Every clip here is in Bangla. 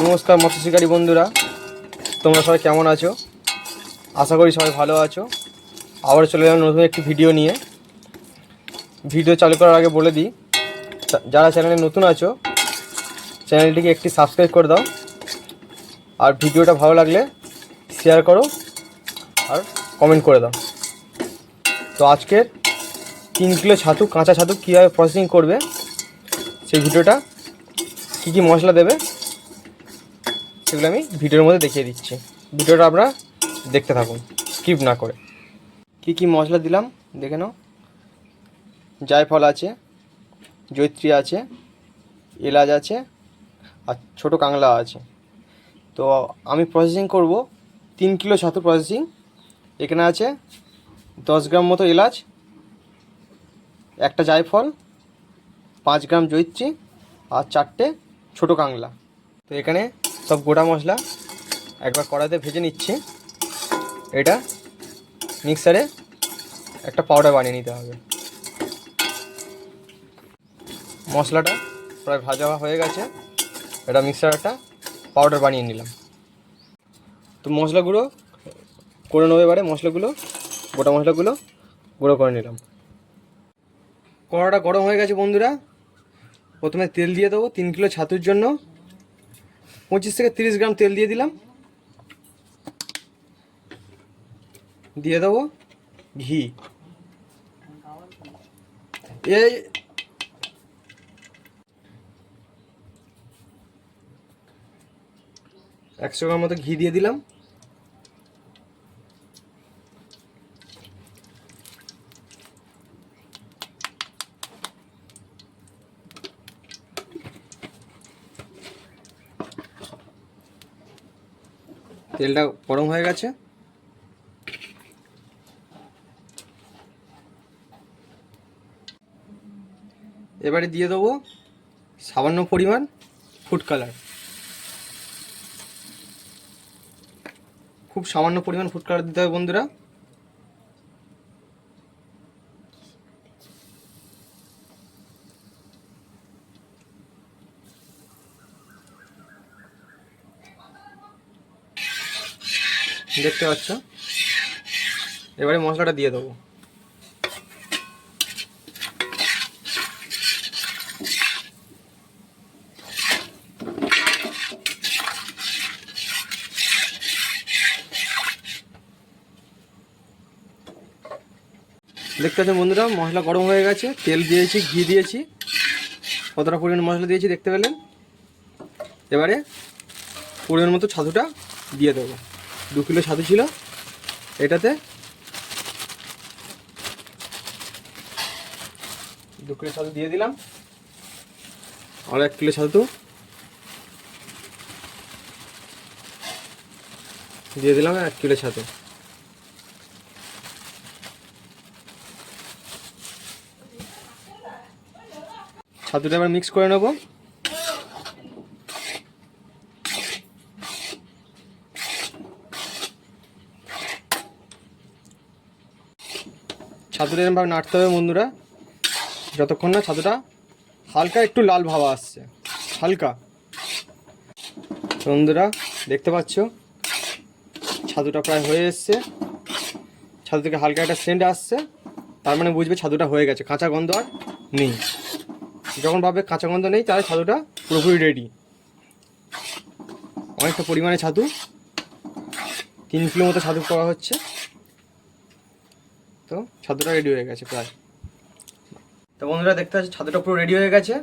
নমস্কার মৎস্য শিকারী বন্ধুরা, তোমরা সবাই কেমন আছো? আশা করি সবাই ভালো আছো। আবার চলে এলাম নতুন একটি ভিডিও নিয়ে। ভিডিও চালু করার আগে বলে দিই, যারা চ্যানেলে নতুন আছো চ্যানেলটিকে একটি সাবস্ক্রাইব করে দাও, আর ভিডিওটা ভালো লাগলে শেয়ার করো আর কমেন্ট করে দাও। তো আজকের 3 কিলো ছাতু, কাঁচা ছাতু কীভাবে প্রসেসিং করবে সেই ভিডিওটা, কী কী মশলা দেবে সেগুলো আমি ভিডিওর মধ্যে দেখিয়ে দিচ্ছি। ভিডিওটা আপনারা দেখতে থাকুন স্কিপ না করে। কী কী মশলা দিলাম দেখে নাও। জায়ফল আছে, জয়িত্রী আছে, এলাচ আছে আর ছোটো কাংলা আছে। তো আমি প্রসেসিং করব 3 কিলো ছাতু প্রসেসিং। এখানে আছে 10 গ্রাম মতো এলাচ, একটা জায়ফল, 5 গ্রাম জয়িত্রী আর 4টে ছোটো কাংলা। তো এখানে সব গোটা মশলা একবার কড়াইতে ভেজে নিচ্ছি। এটা মিক্সারে একটা পাউডার বানিয়ে নিতে হবে। মশলাটা প্রায় ভাজা হয়ে গেছে, এটা মিক্সার একটা পাউডার বানিয়ে নিলাম। তো মশলাগুলো করে নেবো এবারে। গোটা মশলাগুলো গুঁড়ো করে নিলাম। কড়াটা গরম হয়ে গেছে বন্ধুরা। প্রথমে তেল দিয়ে দেবো। 3 কিলো ছাতুর জন্য 25 থেকে 30 গ্রাম তেল দিয়ে দিলাম। দিয়ে দেবো ঘি। এই 100 গ্রাম মতো ঘি দিয়ে দিলাম। তেলটা গরম হয়ে গেছে। এবারে দিয়ে দেবো সামান্য পরিমাণ ফুড কালার। খুব সামান্য পরিমাণ ফুড কালার দিতে হবে বন্ধুরা। দেখতে পাচ্ছ। এবারে মশলাটা দিয়ে দেবো। দেখতে পাচ্ছেন বন্ধুরা, মশলা গরম হয়ে গেছে। তেল দিয়েছি, ঘি দিয়েছি, কতটা পরিমাণ মশলা দিয়েছি দেখতে পেলেন। এবারে পরিমাণ মতো ছাতুটা দিয়ে দেবো। 2 কিলো ছাতু ছিল, এটাতে 2 কিলো ছাতু দিয়ে দিলাম। আর 1 কিলো ছাতু দিয়ে দিলাম। 1 কিলো ছাতু ছাতুটা এবার মিক্স করে নেব। ছাতুটা এরকমভাবে নাড়তে হবে বন্ধুরা, যতক্ষণ না ছাতুটা হালকা একটু লাল ভাব আসছে। হালকা বন্ধুরা দেখতে পাচ্ছ ছাতুটা প্রায় হয়ে এসছে। ছাতু থেকে হালকা একটা সেন্ট আসছে, তার মানে বুঝবে ছাতুটা হয়ে গেছে, কাঁচা গন্ধ আর নেই। যখন ভাবে কাঁচা গন্ধ নেই তাহলে ছাতুটা পুরোপুরি রেডি। অনেকটা পরিমাণে ছাতু, 3 কিলো মতো ছাতু করা হচ্ছে। তো ছাতুটা রেডি হয়ে গেছে প্রায়। তো বন্ধুরা দেখতে পাচ্ছি ছাতুটা পুরো রেডি হয়ে গেছে।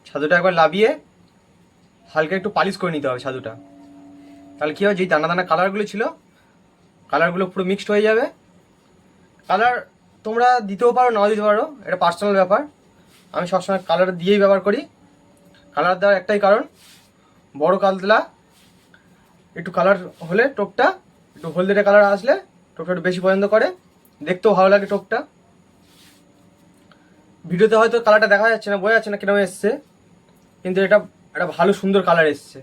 ছাতুটা একবার লাবিয়ে হালকা একটু পালিশ করে নিতে হবে ছাতুটা। তাহলে কী হয়, যেই দানা দানা কালারগুলো ছিল কালারগুলো পুরো মিক্সড হয়ে যাবে। কালার তোমরা দিতেও পারো, নাও দিতে পারো, এটা পার্সোনাল ব্যাপার। আমি সবসময় কালার দিয়েই ব্যবহার করি। কালার দেওয়ার একটাই কারণ, বড় কাতলা একটু কালার হলে টোপটা একটু হলদেটে কালার আসলে টোপটা একটু বেশি পছন্দ করে, দেখতেও ভালো লাগে টোপটা। ভিডিওতে হয়তো কালারটা দেখা যাচ্ছে না, বোঝা যাচ্ছে না কিরকম এসছে, কিন্তু এটা একটা ভালো সুন্দর কালার এসছে।